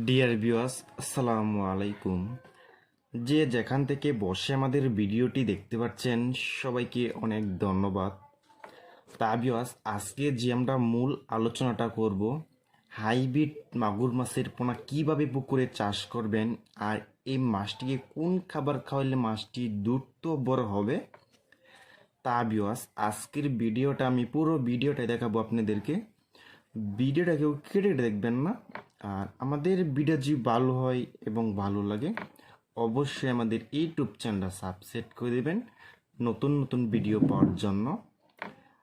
Dear viewers, আসসালামু আলাইকুম। যে যেখান থেকে বসে আমাদের ভিডিওটি দেখতে পাচ্ছেন সবাইকে অনেক ধন্যবাদ। তা ভিউয়ার্স, আজকে যে আমরা মূল আলোচনাটা করব, হাইব্রিড মাগুর মাছের পোনা কিভাবে পুকুরে চাষ করবেন আর এই মাছটিকে কোন খাবার খাওয়ালে মাছটি দ্রুত বড় হবে। তা ভিউয়ার্স, আজকের ভিডিওটা আমি পুরো ভিডিওটা দেখাবো আপনাদেরকে। ভিডিওটা কেউ কেটে দেখবেন না। আর আমাদের ভিডিও যদি ভালো হয় এবং ভালো লাগে অবশ্যই আমাদের ইউটিউব চ্যানেলটা সাবস্ক্রাইব করে দেবেন নতুন নতুন ভিডিও পাওয়ার জন্য।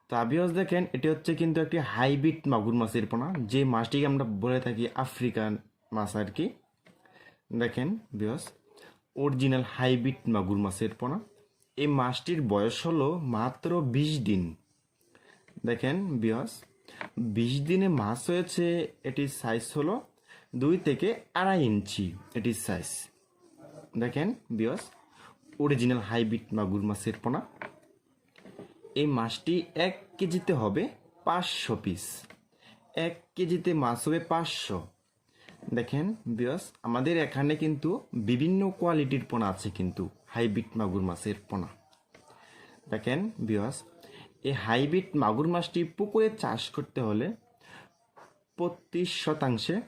তো ভিউয়ার্স দেখেন, এটি হচ্ছে কিন্তু একটি হাইব্রিড মাগুর মাছের পোনা, যে মাছটিকে আমরা বলে থাকি আফ্রিকান মাছ আর কি। দেখেন ভিউয়ার্স, অরিজিনাল হাইব্রিড মাগুর মাছের পোনা। এই মাছটির বয়স হলো মাত্র 20 দিন। দেখেন ভিউয়ার্স, 20 দিনে মাছ হয়েছে। এটির সাইজ হলো 2 থেকে 2.5 ইঞ্চি এটির সাইজ। দেখেন ভিউয়ার্স, অরিজিনাল হাইব্রিড মাগুর মাছের পোনা। এই মাছটি 1 কেজিতে হবে 500 পিস। 1 কেজিতে মাছ হবে 500। দেখেন ভিউয়ার্স, আমাদের এখানে কিন্তু বিভিন্ন কোয়ালিটির পোনা আছে কিন্তু হাইব্রিড মাগুর মাছের পোনা। দেখেন ভিউয়ার্স, এই হাইব্রিড মাগুর মাছটি পুকুরে চাষ করতে হলে 25%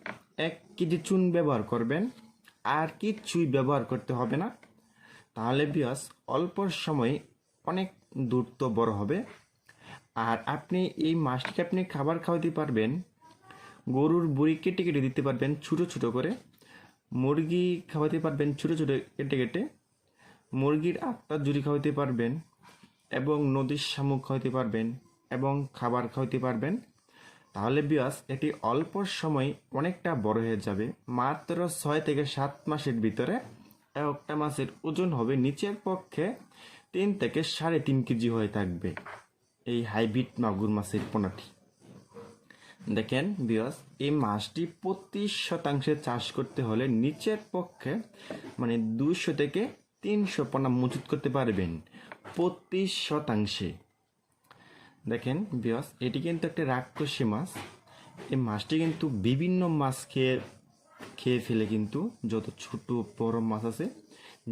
1 কেজি চুন ব্যবহার করবেন, আর কিছুই ব্যবহার করতে হবে না। তাহলে ভিউয়ার্স অল্প সময়ে অনেক দ্রুত বড় হবে। আর আপনি এই মাছটিকে আপনি খাবার খাওয়াতে পারবেন, গরুর বুড়ি কেটে কেটে দিতে পারবেন ছোটো ছোটো করে, মুরগি খাওয়াতে পারবেন ছোটো ছোটো কেটে কেটে, মুরগির আত্মার জুড়ি খাওয়াতে পারবেন, এবং নদীর শামুক খাওয়াতে পারবেন এবং খাবার খাওয়াতে পারবেন। তাহলে ভিউয়ার্স এটি অল্প সময় অনেকটা বড় হয়ে যাবে। মাত্র 6 থেকে 7 মাসের ভিতরে একটা মাছের ওজন হবে নিচের পক্ষে 3 থেকে 3.5 কেজি হয়ে থাকবে এই হাইব্রিড মাগুর মাছের পোনাটি। দেখেন ভিউয়ার্স, এই মাছটি 25% চাষ করতে হলে নিচের পক্ষে মানে 200 থেকে 300 পোনা মজুত করতে পারবেন 25%। দেখেন ভিউয়ার্স, এটি কিন্তু একটা রাক্ষসী মাছ। এই মাছটি কিন্তু বিভিন্ন মাছ খেয়ে ফেলে, কিন্তু যত ছোট বড় মাছ আছে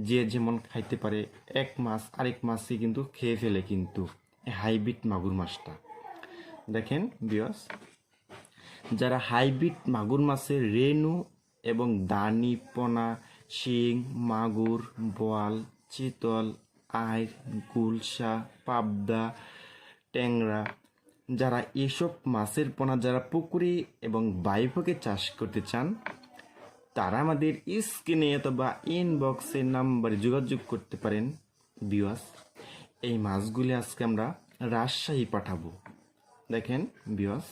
যে যেমন খাইতে পারে, এক মাছ আরেক মাছই কিন্তু খেয়ে ফেলে কিন্তু এই হাইব্রিড মাগুর মাছটা। দেখেন ভিউয়ার্স, যারা হাইব্রিড মাগুর মাছের রেণু এবং দানি, পোনা, শিং, মাগুর, বোয়াল, চিতল, আইর, গুলশা, পাবদা, ট্যাংরা, যারা এসব মাছের পোনা যারা পুকুরে এবং বাইফকে চাষ করতে চান, তারা আমাদের স্ক্রিনে অথবা ইনবক্সে নাম্বারে যোগাযোগ করতে পারেন। ভিউয়ার্স, এই মাছগুলি আজকে আমরা রাজশাহী পাঠাবো। দেখেন ভিউয়ার্স।